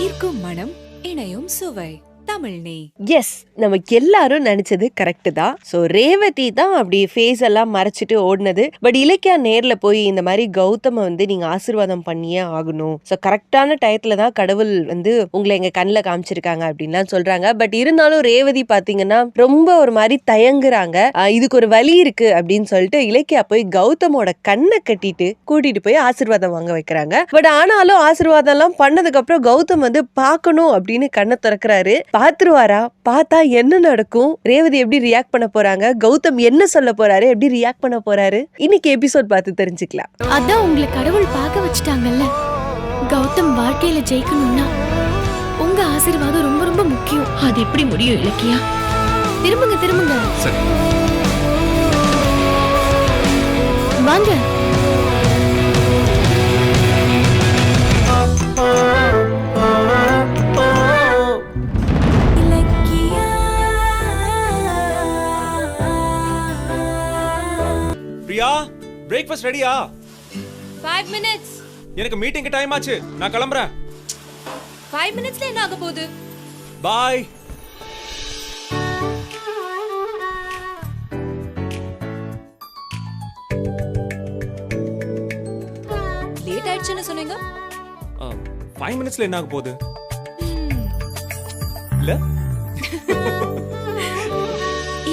ஈர்க்கும் மனம் இணையும் சுவை தமிழ்நே. எஸ், நமக்கு எல்லாரும் நினைச்சது கரெக்ட் தான். ஸோ ரேவதி தான் அப்படி ஃபேஸ் எல்லாம் மறைச்சிட்டு ஓடினது. பட் இலக்கியா நேர்ல போய் இந்த மாதிரி கௌதம நீங்க ஆசீர்வாதம் பண்ணியே ஆகணும், ஸோ கரெக்டான டயத்துல தான் கடவுள் உங்களை எங்க கண்ணில் காமிச்சிருக்காங்க அப்படின்லாம் சொல்றாங்க. பட் இருந்தாலும் ரேவதி பாத்தீங்கன்னா ரொம்ப ஒரு மாதிரி தயங்குறாங்க. இதுக்கு ஒரு வழி இருக்கு அப்படின்னு சொல்லிட்டு இலக்கியா போய் கௌதமோட கண்ணை கட்டிட்டு கூட்டிட்டு போய் ஆசீர்வாதம் வாங்க வைக்கிறாங்க. பட் ஆனாலும் ஆசீர்வாதம் எல்லாம் பண்ணதுக்கு அப்புறம் கௌதம் பார்க்கணும் அப்படின்னு கண்ணை திறக்கிறாரு. பாத்துருவாரா? பார்த்தா என்ன நடக்கும்? ரேவதி எப்படி ரியாக்ட் பண்ண போறாங்க? கௌதம் என்ன சொல்ல போறாரு? எப்படி ரியாக்ட் பண்ண போறாரு? இன்னைக்கு எபிசோட் பார்த்து தெரிஞ்சுக்கலாம். அதான் உங்களை கடவுள் பார்க்க வச்சுட்டாங்கல்ல. கௌதம் வாழ்க்கையில ஜெயிக்கணும்னா உங்க ஆசீர்வாதம் ரொம்ப ரொம்ப முக்கியம். அது எப்படி முடியும் இலக்கியா? திரும்புங்க வாங்க. பிரியா, பிரேக்ஃபாஸ்ட் ரெடியா? 5 minutes. எனக்கு மீட்டிங்க்கு டைம் ஆச்சு, நான் கிளம்புறேன். 5 minutesல என்ன ஆக போகுது? பாய். லேட் ஆயிடுச்சுன்னு சொன்னீங்க. 5 minutesல என்ன ஆக போகுது? இல்ல?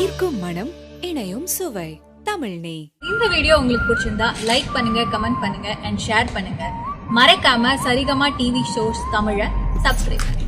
ஈர்க்கும் மனம் இணையும் சுவை தமிழ்நே. இந்த வீடியோ உங்களுக்கு பிடிச்சிருந்தா லைக் பண்ணுங்க, கமெண்ட் பண்ணுங்க அண்ட் ஷேர் பண்ணுங்க. மறக்காம சரிகமா டிவி ஷோஸ் தமிழை சப்ஸ்கிரைப் பண்ணுங்க.